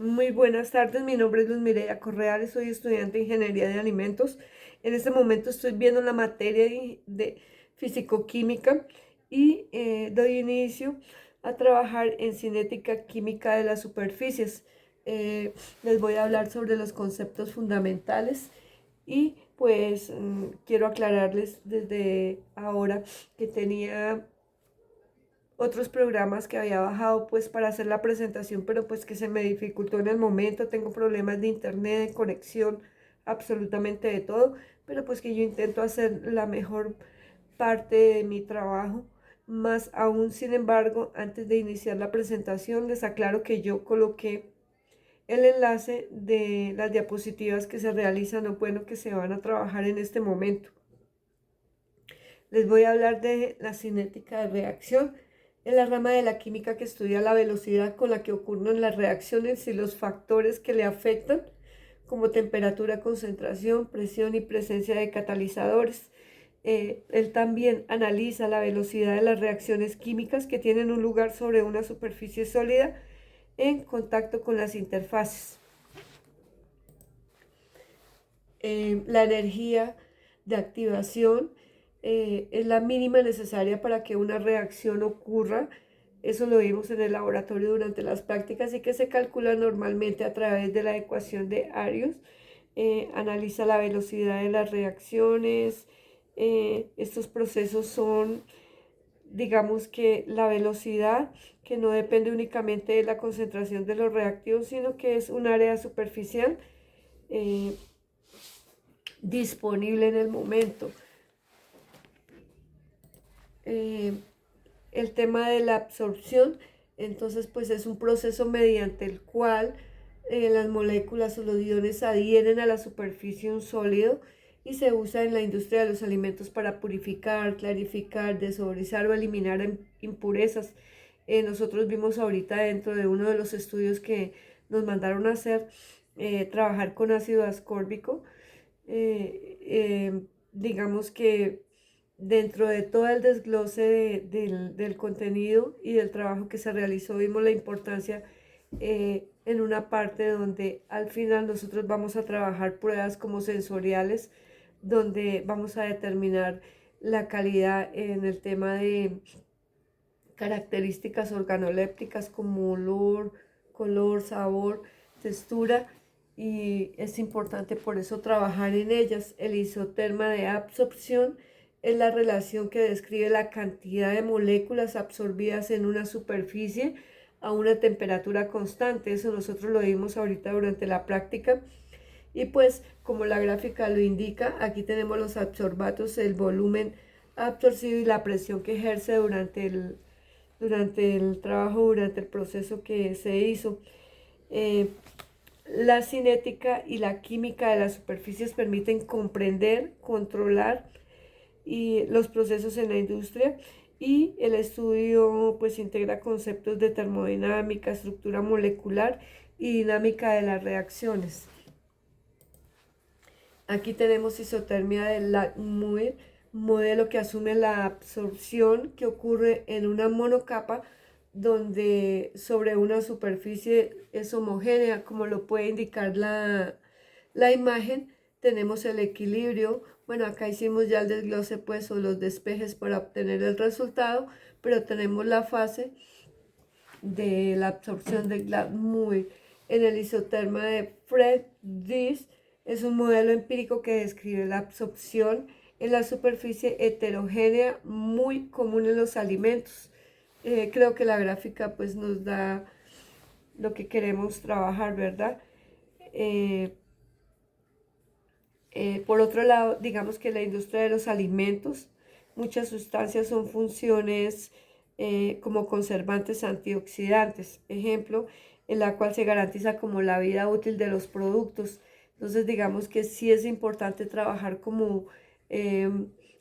Muy buenas tardes, mi nombre es Luz Mireya Correales, soy estudiante de Ingeniería de Alimentos. En este momento estoy viendo la materia de fisicoquímica y doy inicio a trabajar en cinética química de las superficies. Les voy a hablar sobre los conceptos fundamentales y pues quiero aclararles desde ahora que tenía otros programas que había bajado pues para hacer la presentación, pero pues que se me dificultó en el momento, tengo problemas de internet, de conexión, absolutamente de todo, pero pues que yo intento hacer la mejor parte de mi trabajo. Más aún, sin embargo, antes de iniciar la presentación, les aclaro que yo coloqué el enlace de las diapositivas que se realizan o bueno, que se van a trabajar en este momento. Les voy a hablar de la cinética de reacción. Es la rama de la química que estudia la velocidad con la que ocurren las reacciones y los factores que le afectan, como temperatura, concentración, presión y presencia de catalizadores. Él también analiza la velocidad de las reacciones químicas que tienen un lugar sobre una superficie sólida en contacto con las interfaces. La energía de activación es la mínima necesaria para que una reacción ocurra. Eso lo vimos en el laboratorio durante las prácticas y que se calcula normalmente a través de la ecuación de Arius. Analiza la velocidad de las reacciones. Estos procesos son, digamos que la velocidad que no depende únicamente de la concentración de los reactivos, sino que es un área superficial eh, disponible en el momento. Eh, el tema de la absorción, entonces pues es un proceso mediante el cual las moléculas o los iones adhieren a la superficie de un sólido y se usa en la industria de los alimentos para purificar, clarificar, desodorizar o eliminar impurezas. Nosotros vimos ahorita dentro de uno de los estudios que nos mandaron a hacer, trabajar con ácido ascórbico. Digamos que dentro de todo el desglose del contenido y del trabajo que se realizó, vimos la importancia en una parte donde al final nosotros vamos a trabajar pruebas como sensoriales, donde vamos a determinar la calidad en el tema de características organolépticas como olor, color, sabor, textura, y es importante por eso trabajar en ellas. El isoterma de absorción es la relación que describe la cantidad de moléculas absorbidas en una superficie a una temperatura constante. Eso nosotros lo vimos ahorita durante la práctica. Y pues como la gráfica lo indica, aquí tenemos los absorbatos, el volumen absorbido y la presión que ejerce durante el trabajo, durante el proceso que se hizo. Eh, la cinética y la química de las superficies permiten comprender, controlar los procesos en la industria, y el estudio pues integra conceptos de termodinámica, estructura molecular y dinámica de las reacciones. Aquí tenemos isotermia del Muir, modelo que asume la absorción que ocurre en una monocapa donde sobre una superficie es homogénea, como lo puede indicar la imagen. Tenemos el equilibrio. Bueno, acá hicimos ya el desglose pues o los despejes para obtener el resultado, pero tenemos la fase de la absorción de Muir. En el isoterma de Friedrich es un modelo empírico que describe la absorción en la superficie heterogénea muy común en los alimentos. Creo que la gráfica pues nos da lo que queremos trabajar, ¿verdad? Eh, por otro lado, digamos que la industria de los alimentos, muchas sustancias son funciones como conservantes antioxidantes, ejemplo, en la cual se garantiza como la vida útil de los productos. Entonces, digamos que sí es importante trabajar como eh,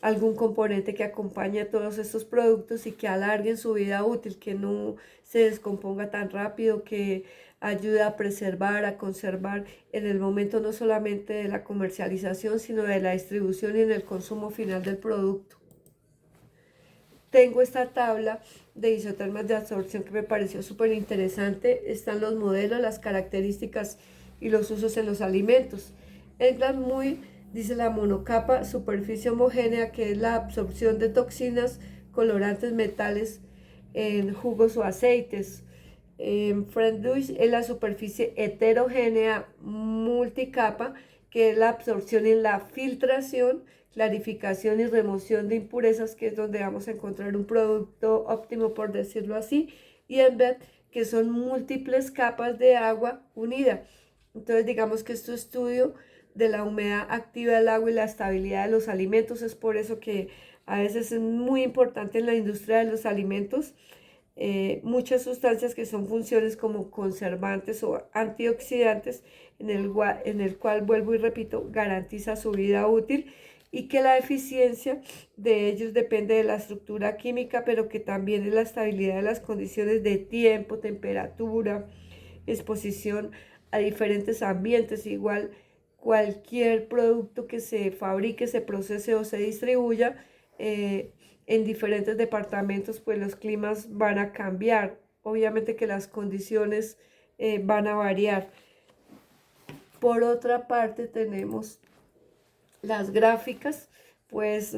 algún componente que acompañe a todos estos productos y que alarguen su vida útil, que no se descomponga tan rápido, que ayuda a preservar, a conservar en el momento no solamente de la comercialización, sino de la distribución y en el consumo final del producto. tengo esta tabla de isotermas de absorción que me pareció súper interesante. Están los modelos, las características y los usos en los alimentos. Entran muy, dice la monocapa, superficie homogénea, que es la absorción de toxinas, colorantes, metales en jugos o aceites. Friendly es la superficie heterogénea multicapa, que es la absorción en la filtración, clarificación y remoción de impurezas, que es donde vamos a encontrar un producto óptimo, por decirlo así, y en bed, que son múltiples capas de agua unida. Entonces digamos que este estudio de la humedad activa del agua y la estabilidad de los alimentos, es por eso que a veces es muy importante en la industria de los alimentos. Muchas sustancias que son funciones como conservantes o antioxidantes, en el cual, vuelvo y repito, garantiza su vida útil, y que la eficiencia de ellos depende de la estructura química, pero que también es la estabilidad de las condiciones de tiempo, temperatura, exposición a diferentes ambientes. Igual cualquier producto que se fabrique, se procese o se distribuya en diferentes departamentos, pues los climas van a cambiar. Obviamente que las condiciones van a variar. Por otra parte tenemos las gráficas, pues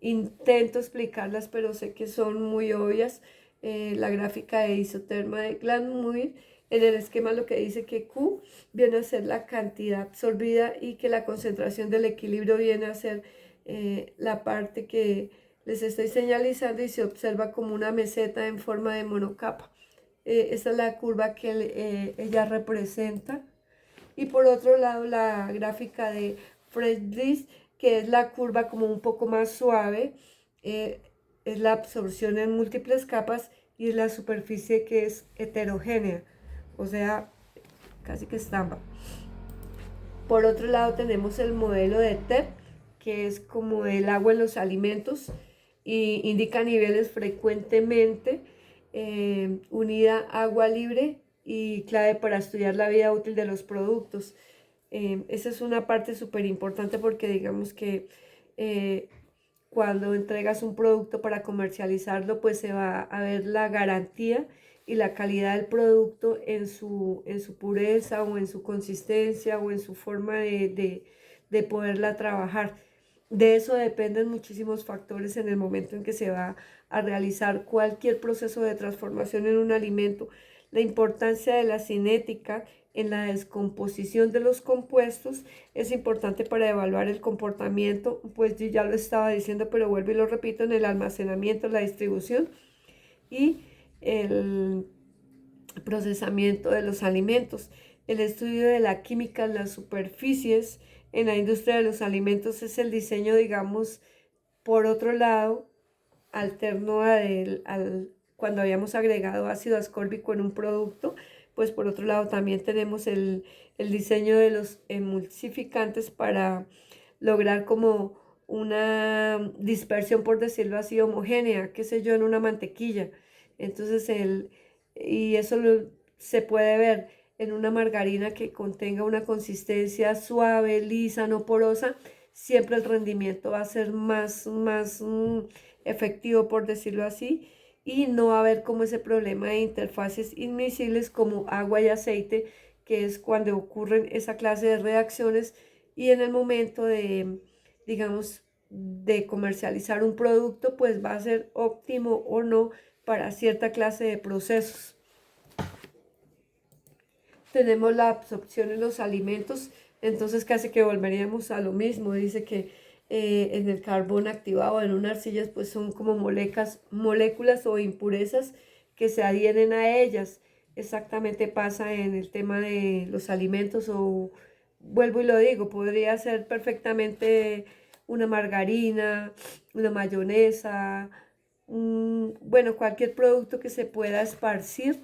intento explicarlas, pero sé que son muy obvias. La gráfica de isoterma de Glanmuir, en el esquema lo que dice que Q viene a ser la cantidad absorbida y que la concentración del equilibrio viene a ser la parte que les estoy señalizando, y se observa como una meseta en forma de monocapa. Esta es la curva que ella representa. Y por otro lado, la gráfica de Friedrich, que es la curva como un poco más suave, es la absorción en múltiples capas, y es la superficie que es heterogénea, o sea, casi que estampa. Por otro lado tenemos el modelo de TEP, que es como el agua en los alimentos, y indica niveles frecuentemente unida agua libre, y clave para estudiar la vida útil de los productos. Esa es una parte súper importante, porque digamos que cuando entregas un producto para comercializarlo, pues se va a ver la garantía y la calidad del producto en su pureza, o en su consistencia, o en su forma de poderla trabajar. De eso dependen muchísimos factores en el momento en que se va a realizar cualquier proceso de transformación en un alimento. La importancia de la cinética en la descomposición de los compuestos es importante para evaluar el comportamiento, pues yo ya lo estaba diciendo, pero vuelvo y lo repito, en el almacenamiento, la distribución y el procesamiento de los alimentos. El estudio de la química en las superficies en la industria de los alimentos es el diseño, digamos, por otro lado, alterno cuando habíamos agregado ácido ascórbico en un producto. Pues por otro lado también tenemos el diseño de los emulsificantes para lograr como una dispersión, por decirlo así, homogénea, qué sé yo, en una mantequilla. Entonces y eso se puede ver en una margarina que contenga una consistencia suave, lisa, no porosa. Siempre el rendimiento va a ser más efectivo, por decirlo así, y no va a haber como ese problema de interfaces invisibles como agua y aceite, que es cuando ocurren esa clase de reacciones, y en el momento de, digamos, de comercializar un producto, pues va a ser óptimo o no para cierta clase de procesos. Tenemos la absorción en los alimentos, entonces casi que volveríamos a lo mismo. Dice que en el carbón activado, en una arcilla, pues son como moléculas o impurezas que se adhieren a ellas. Exactamente pasa en el tema de los alimentos, o vuelvo y lo digo, podría ser perfectamente una margarina, una mayonesa, bueno, cualquier producto que se pueda esparcir.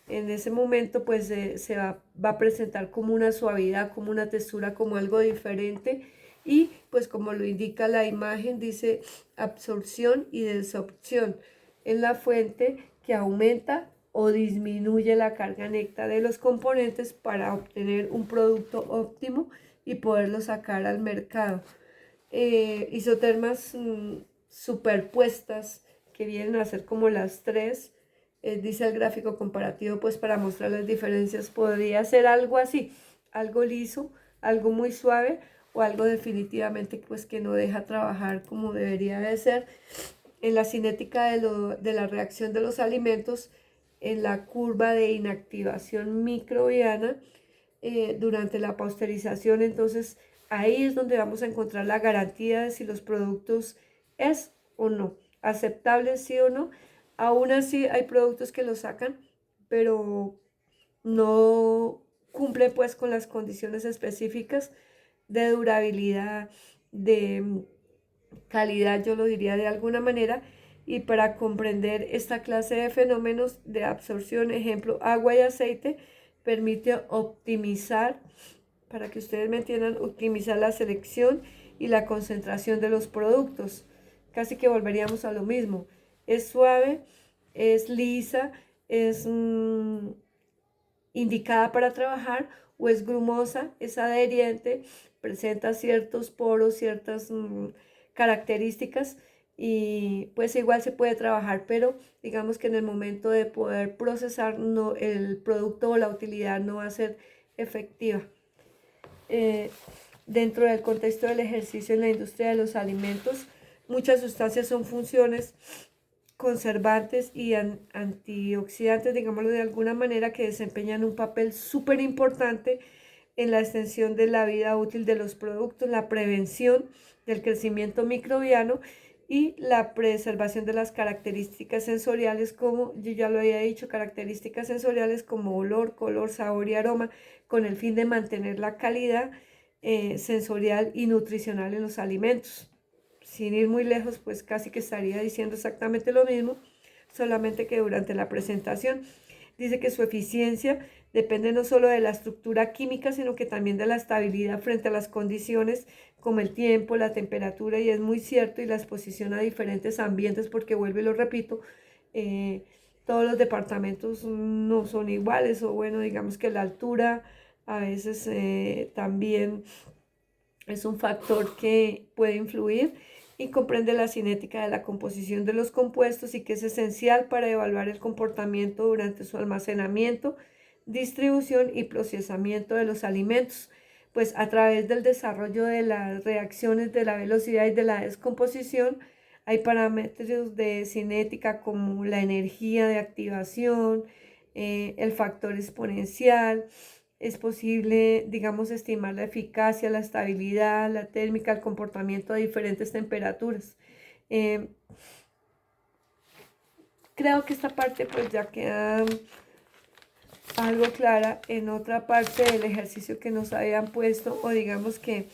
En ese momento pues se va a presentar como una suavidad, como una textura, como algo diferente, y pues como lo indica la imagen, dice absorción y desorción en la fuente, que aumenta o disminuye la carga neta de los componentes para obtener un producto óptimo y poderlo sacar al mercado. Isotermas superpuestas, que vienen a ser como las tres, dice el gráfico comparativo, pues para mostrar las diferencias podría ser algo así, algo liso, algo muy suave o algo definitivamente pues que no deja trabajar como debería de ser. En la cinética de la reacción de los alimentos, en la curva de inactivación microbiana durante la pasteurización, entonces ahí es donde vamos a encontrar la garantía de si los productos es o no aceptables, sí o no. Aún así hay productos que los sacan, pero no cumplen pues con las condiciones específicas de durabilidad, de calidad, yo lo diría de alguna manera, y para comprender esta clase de fenómenos de absorción, ejemplo, agua y aceite, permite optimizar, para que ustedes me entiendan, optimizar la selección y la concentración de los productos. Casi que volveríamos a lo mismo. Es suave, es lisa, es indicada para trabajar o es grumosa, es adheriente, presenta ciertos poros, ciertas características y pues igual se puede trabajar, pero digamos que en el momento de poder procesar no, el producto o la utilidad no va a ser efectiva. Eh, Dentro del contexto del ejercicio en la industria de los alimentos, muchas sustancias son funciones conservantes y antioxidantes, digámoslo de alguna manera, que desempeñan un papel súper importante en la extensión de la vida útil de los productos, la prevención del crecimiento microbiano y la preservación de las características sensoriales, como yo ya lo había dicho, características sensoriales como olor, color, sabor y aroma, con el fin de mantener la calidad sensorial y nutricional en los alimentos. Sin ir muy lejos, pues casi que estaría diciendo exactamente lo mismo, solamente que durante la presentación dice que su eficiencia depende no solo de la estructura química, sino que también de la estabilidad frente a las condiciones como el tiempo, la temperatura, y es muy cierto, y la exposición a diferentes ambientes, porque vuelvo y lo repito, eh, todos los departamentos no son iguales, o bueno, digamos que la altura a veces también es un factor que puede influir y comprende la cinética de la composición de los compuestos y que es esencial para evaluar el comportamiento durante su almacenamiento, distribución y procesamiento de los alimentos, pues a través del desarrollo de las reacciones de la velocidad y de la descomposición hay parámetros de cinética como la energía de activación, el factor exponencial. Es posible, digamos, estimar la eficacia, la estabilidad, la térmica, el comportamiento a diferentes temperaturas. Eh, Creo que esta parte pues ya queda algo clara. En otra parte del ejercicio que nos habían puesto, o digamos que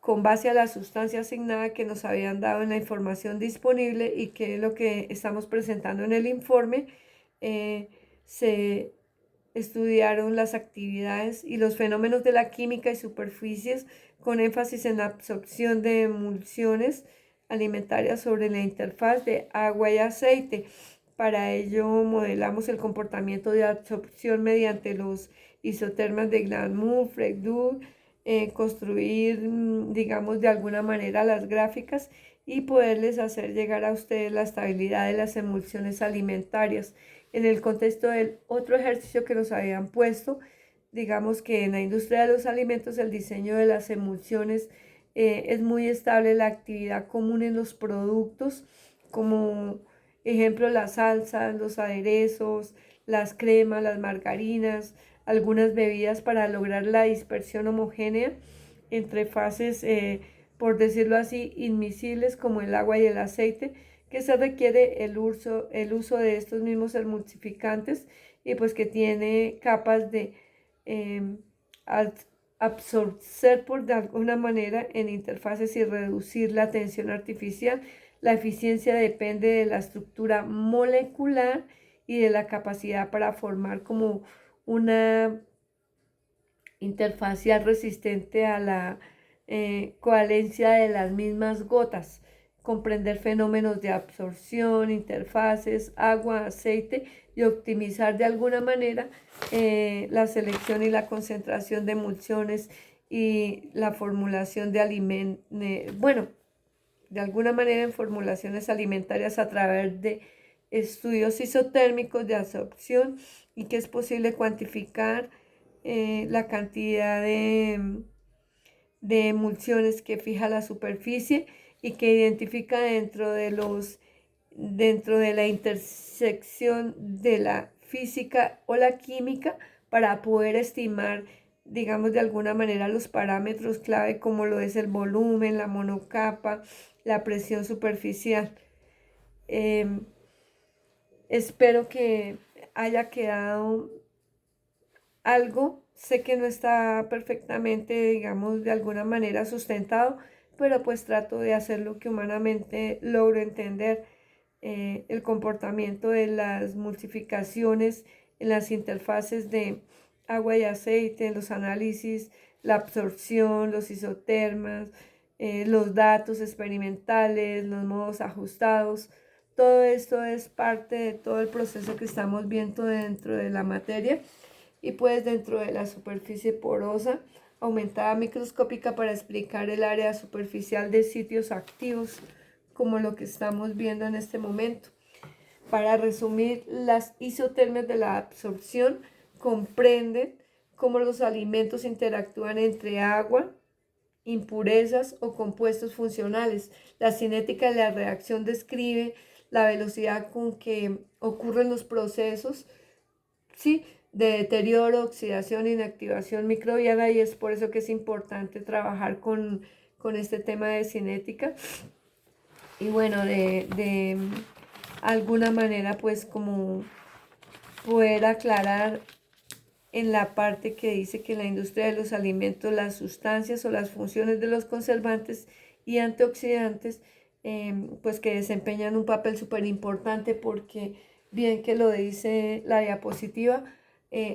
con base a la sustancia asignada que nos habían dado en la información disponible y que es lo que estamos presentando en el informe, se estudiaron las actividades y los fenómenos de la química y superficies con énfasis en la absorción de emulsiones alimentarias sobre la interfaz de agua y aceite. Para ello modelamos el comportamiento de absorción mediante los isotermas de Glanmour, Fredou, construir, digamos, de alguna manera las gráficas y poderles hacer llegar a ustedes la estabilidad de las emulsiones alimentarias. En el contexto del otro ejercicio que nos habían puesto, digamos que en la industria de los alimentos el diseño de las emulsiones es muy estable, la actividad común en los productos, como ejemplo las salsas, los aderezos, las cremas, las margarinas, algunas bebidas para lograr la dispersión homogénea entre fases, por decirlo así, inmiscibles como el agua y el aceite, que se requiere el uso de estos mismos emulsificantes y pues que tiene capas de eh, absorber por de alguna manera en interfaces y reducir la tensión artificial. La eficiencia depende de la estructura molecular y de la capacidad para formar como una interfacial resistente a la coherencia de las mismas gotas, comprender fenómenos de absorción, interfaces, agua, aceite y optimizar de alguna manera la selección y la concentración de emulsiones y la formulación de alimentos, bueno, de alguna manera en formulaciones alimentarias a través de estudios isotérmicos de absorción y que es posible cuantificar la cantidad de emulsiones que fija la superficie y que identifica dentro de la intersección de la física o la química para poder estimar, digamos, de alguna manera los parámetros clave como lo es el volumen, la monocapa, la presión superficial. Espero que haya quedado algo. Sé que no está perfectamente, digamos, de alguna manera sustentado, pero pues trato de hacer lo que humanamente logro entender, el comportamiento de las multiplicaciones en las interfaces de agua y aceite, los análisis, la absorción, los isotermas, los datos experimentales, los modos ajustados. Todo esto es parte de todo el proceso que estamos viendo dentro de la materia y pues dentro de la superficie porosa aumentada microscópica para explicar el área superficial de sitios activos como lo que estamos viendo en este momento. Para resumir, las isotermias de la absorción comprenden cómo los alimentos interactúan entre agua, impurezas o compuestos funcionales. La cinética de la reacción describe la velocidad con que ocurren los procesos, ¿sí?, de deterioro, oxidación, inactivación microbiana, y es por eso que es importante trabajar con este tema de cinética. Y bueno, de alguna manera pues como poder aclarar en la parte que dice que en la industria de los alimentos las sustancias o las funciones de los conservantes y antioxidantes pues que desempeñan un papel súper importante, porque bien que lo dice la diapositiva,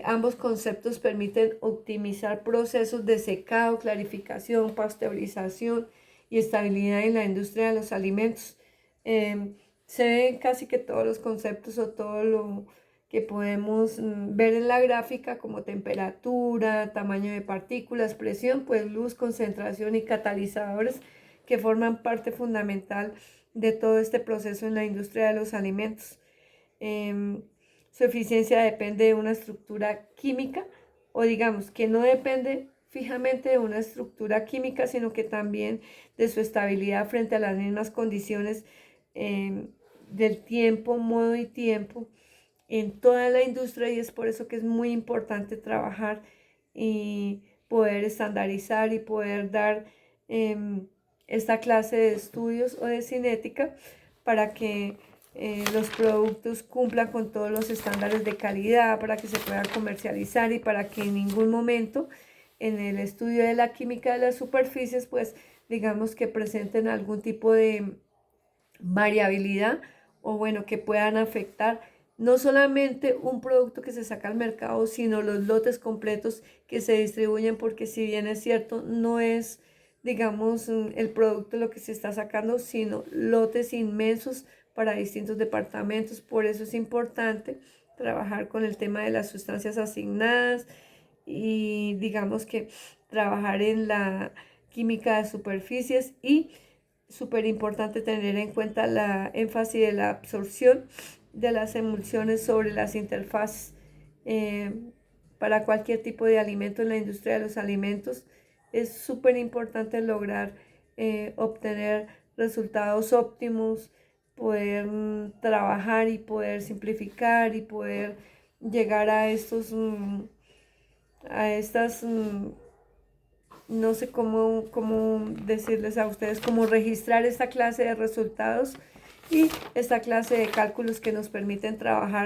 ambos conceptos permiten optimizar procesos de secado, clarificación, pasteurización y estabilidad en la industria de los alimentos. Se ven casi que todos los conceptos o todo lo que podemos ver en la gráfica, como temperatura, tamaño de partículas, presión, pues luz, concentración y catalizadores, que forman parte fundamental de todo este proceso en la industria de los alimentos. Su eficiencia depende de una estructura química, o digamos que no depende fijamente de una estructura química, sino que también de su estabilidad frente a las mismas condiciones del tiempo, modo y tiempo en toda la industria, y es por eso que es muy importante trabajar y poder estandarizar y poder dar esta clase de estudios o de cinética para que los productos cumplan con todos los estándares de calidad, para que se puedan comercializar y para que en ningún momento en el estudio de la química de las superficies pues digamos que presenten algún tipo de variabilidad, o bueno, que puedan afectar no solamente un producto que se saca al mercado, sino los lotes completos que se distribuyen, porque si bien es cierto, no es, digamos, el producto lo que se está sacando, sino lotes inmensos para distintos departamentos. Por eso es importante trabajar con el tema de las sustancias asignadas y digamos que trabajar en la química de superficies, y súper importante tener en cuenta la énfasis de la absorción de las emulsiones sobre las interfaces para cualquier tipo de alimento en la industria de los alimentos. Es súper importante lograr obtener resultados óptimos, poder trabajar y poder simplificar y poder llegar a estas no sé cómo decirles a ustedes, cómo registrar esta clase de resultados y esta clase de cálculos que nos permiten trabajar